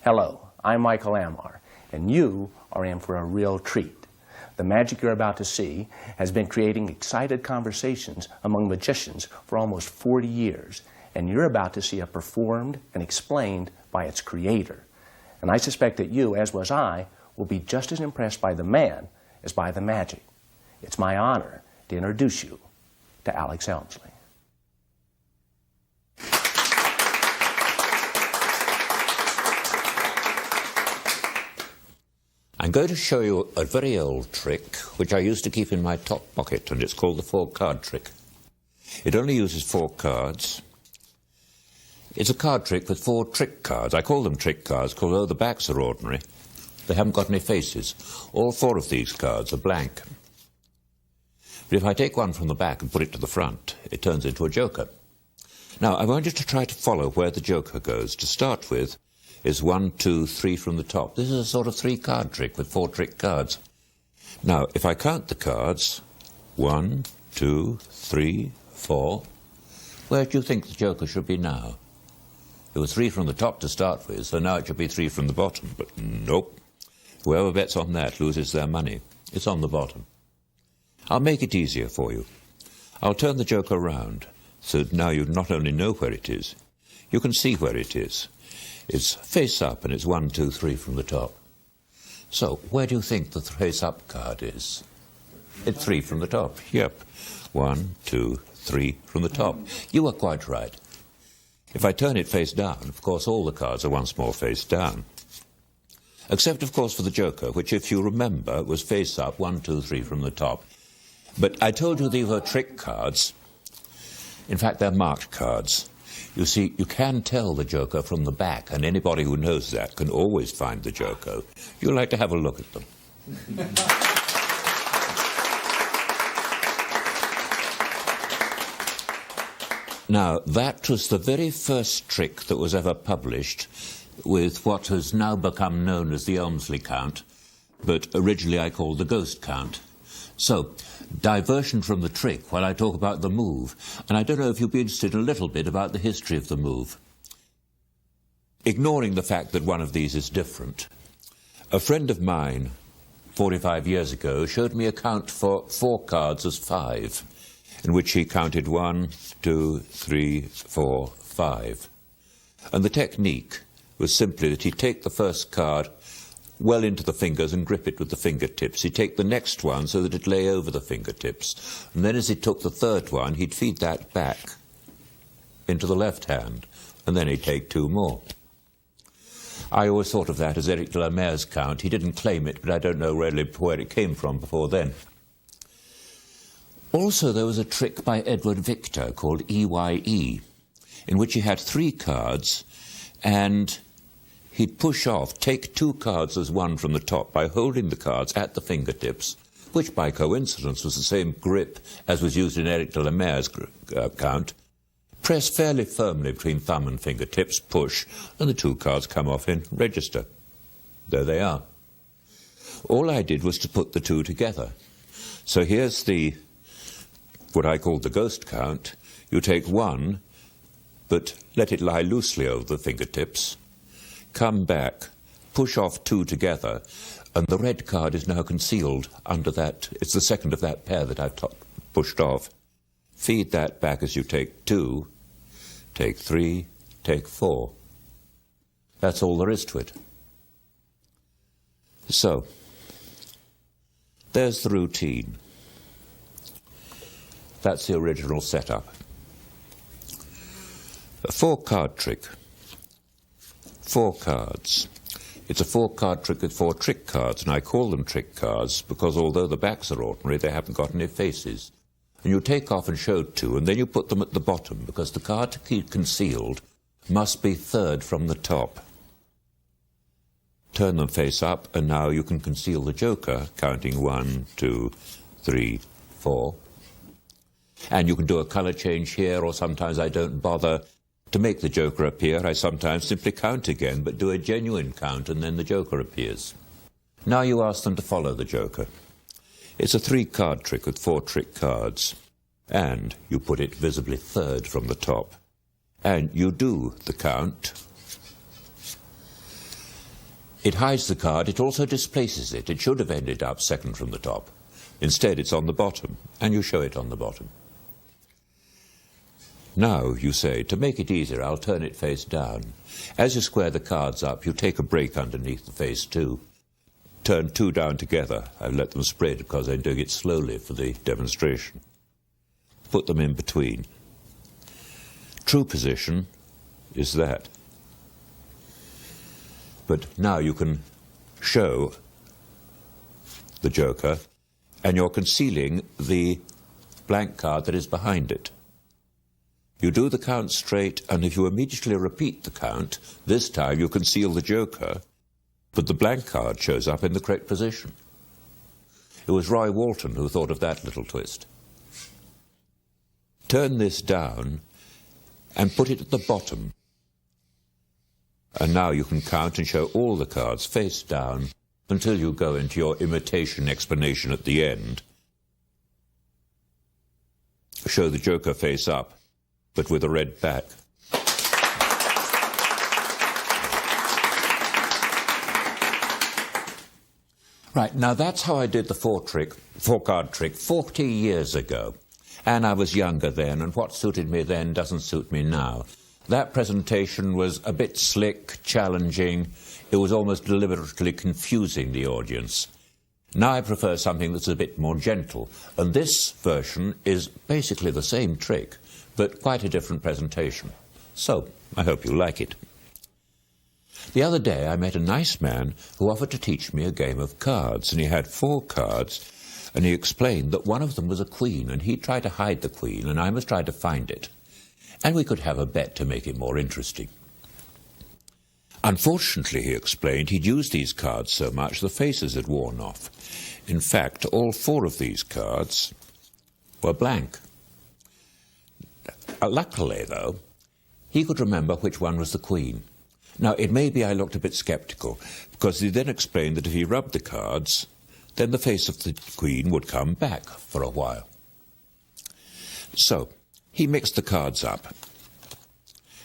Hello, I'm Michael Amlar, and you are in for a real treat. The magic you're about to see has been creating excited conversations among magicians for almost 40 years, and you're about to see it performed and explained by its creator. And I suspect that you, as was I, will be just as impressed by the man as by the magic. It's my honor to introduce you to Alex Elmsley. I'm going to show you a very old trick which I used to keep in my top pocket, and it's called the 4-card trick. It only uses 4 cards. It's a card trick with 4 trick cards. I call them trick cards because although the backs are ordinary, they haven't got any faces. All 4 of these cards are blank. But if I take one from the back and put it to the front, it turns into a joker. Now, I want you to try to follow where the joker goes. To start with is 1, 2, 3 from the top. This is a sort of 3-card trick with 4 trick cards. Now, if I count the cards, 1, 2, 3, 4, where do you think the joker should be now? There was 3 from the top to start with, so now it should be 3 from the bottom. But nope. Whoever bets on that loses their money. It's on the bottom. I'll make it easier for you. I'll turn the joker round, so now you not only know where it is, you can see where it is. It's face up, and it's 1, 2, 3 from the top. So, where do you think the face-up card is? It's 3 from the top. Yep. 1, 2, 3 from the top. You are quite right. If I turn it face down, of course, all the cards are once more face down. Except, of course, for the joker, which, if you remember, was face up, 1, 2, 3 from the top. But I told you these were trick cards. In fact, they're marked cards. You see, you can tell the joker from the back, and anybody who knows that can always find the joker. You'd like to have a look at them. Now, that was the very first trick that was ever published with what has now become known as the Elmsley Count, but originally I called the ghost count. So, diversion from the trick while I talk about the move, and I don't know if you'd be interested a little bit about the history of the move. Ignoring the fact that one of these is different, a friend of mine 45 years ago showed me a count for 4 cards as 5, in which he counted 1, 2, 3, 4, 5. And the technique was simply that he'd take the first card well into the fingers and grip it with the fingertips. He'd take the next one so that it lay over the fingertips. And then as he took the third one, he'd feed that back into the left hand. And then he'd take 2 more. I always thought of that as Eric de la Mare's count. He didn't claim it, but I don't know really where it came from before then. Also, there was a trick by Edward Victor called EYE, in which he had 3 cards, and he'd push off, take 2 cards as 1 from the top by holding the cards at the fingertips, which by coincidence was the same grip as was used in Eric de la Mare's count, press fairly firmly between thumb and fingertips, push, and the 2 cards come off in register. There they are. All I did was to put the 2 together. So here's what I called the ghost count. You take 1, but let it lie loosely over the fingertips, come back, push off 2 together, and the red card is now concealed under that. It's the second of that pair that I've pushed off. Feed that back as you take 2, take 3, take 4. That's all there is to it. So, there's the routine. That's the original setup. A 4-card trick. 4 cards. It's a 4-card trick with 4 trick cards, and I call them trick cards because although the backs are ordinary, they haven't got any faces. And you take off and show 2, and then you put them at the bottom, because the card to keep concealed must be 3rd from the top. Turn them face up, and now you can conceal the joker, counting 1, 2, 3, 4. And you can do a colour change here, or sometimes I don't bother. To make the joker appear, I sometimes simply count again, but do a genuine count, and then the joker appears. Now you ask them to follow the joker. It's a 3-card trick with 4 trick cards, and you put it visibly 3rd from the top. And you do the count It hides the card, it also displaces it. It should have ended up second from the top. Instead, it's on the bottom, and you show it on the bottom. Now, you say, to make it easier, I'll turn it face down. As you square the cards up, you take a break underneath the face too. Turn two down together. I've let them spread because I'm doing it slowly for the demonstration. Put them in between. True position is that. But now you can show the joker, and you're concealing the blank card that is behind it. You do the count straight, and if you immediately repeat the count, this time you conceal the joker, but the blank card shows up in the correct position. It was Roy Walton who thought of that little twist. Turn this down and put it at the bottom. And now you can count and show all the cards face down until you go into your imitation explanation at the end. Show the joker face up, but with a red back. Right, now that's how I did the four-card trick 40 years ago. And I was younger then, and what suited me then doesn't suit me now. That presentation was a bit slick, challenging. It was almost deliberately confusing the audience. Now I prefer something that's a bit more gentle. And this version is basically the same trick, but quite a different presentation. So, I hope you like it. The other day I met a nice man who offered to teach me a game of cards, and he had 4 cards, and he explained that one of them was a queen, and he'd try to hide the queen, and I must try to find it. And we could have a bet to make it more interesting. Unfortunately, he explained, he'd used these cards so much the faces had worn off. In fact, all 4 of these cards were blank. Luckily, though, he could remember which one was the queen. Now, it may be I looked a bit sceptical, because he then explained that if he rubbed the cards, then the face of the queen would come back for a while. So, he mixed the cards up,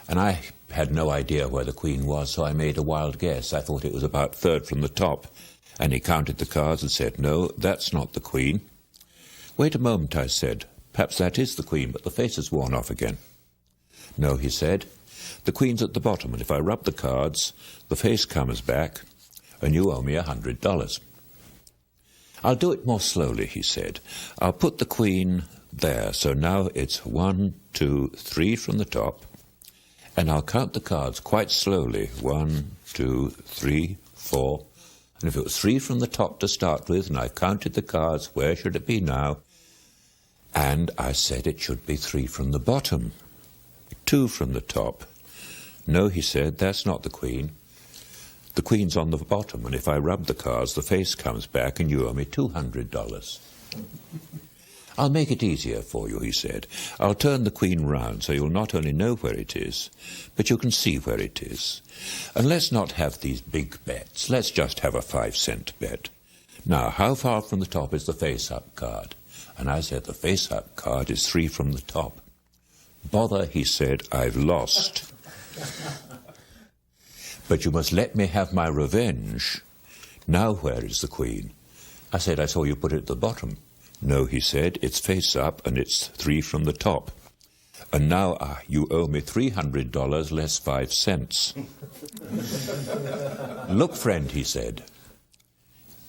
and I had no idea where the queen was, so I made a wild guess. I thought it was about third from the top, and he counted the cards and said, "No, that's not the queen." "Wait a moment," I said. "Perhaps that is the queen, but the face has worn off again." "No," he said, "the queen's at the bottom, and if I rub the cards, the face comes back, and you owe me $100. "I'll do it more slowly," he said. "I'll put the queen there, so now it's 1, 2, 3 from the top, and I'll count the cards quite slowly. 1, 2, 3, 4. And if it was 3 from the top to start with, and I've counted the cards, where should it be now? And I said it should be 3 from the bottom, 2 from the top. "No," he said, "that's not the queen. The queen's on the bottom, and if I rub the cards, the face comes back, and you owe me $200. "I'll make it easier for you," he said. "I'll turn the queen round, so you'll not only know where it is, but you can see where it is. And let's not have these big bets. Let's just have a 5-cent bet. Now, how far from the top is the face-up card?" And I said, "The face-up card is 3 from the top." "Bother," he said, "I've lost. But you must let me have my revenge. Now where is the queen?" I said, "I saw you put it at the bottom." "No," he said, "it's face up, and it's 3 from the top. And now you owe me $300 less 5 cents. "Look, friend," he said,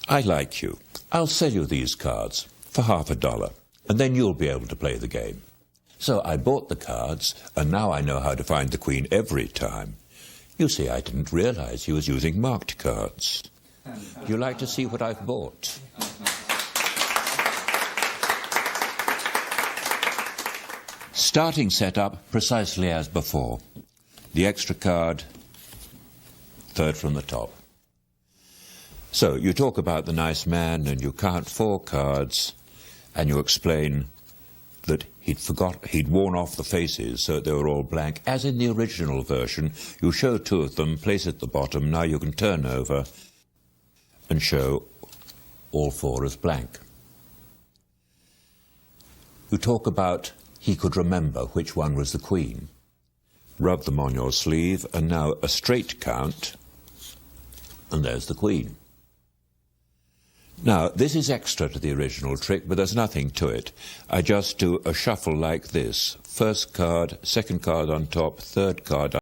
"I like you. I'll sell you these cards for $50, and then you'll be able to play the game." So I bought the cards, and now I know how to find the queen every time. You see, I didn't realize he was using marked cards. Do you like to see what I've bought? Starting setup precisely as before. The extra card, third from the top. So you talk about the nice man, and you count 4 cards, and you explain that he'd worn off the faces so they were all blank. As in the original version, you show 2 of them, place at the bottom. Now you can turn over and show all 4 as blank. You talk about he could remember which one was the queen. Rub them on your sleeve, and now a straight count and there's the Queen. Now, this is extra to the original trick, but there's nothing to it. I just do a shuffle like this. First card, second card on top, third card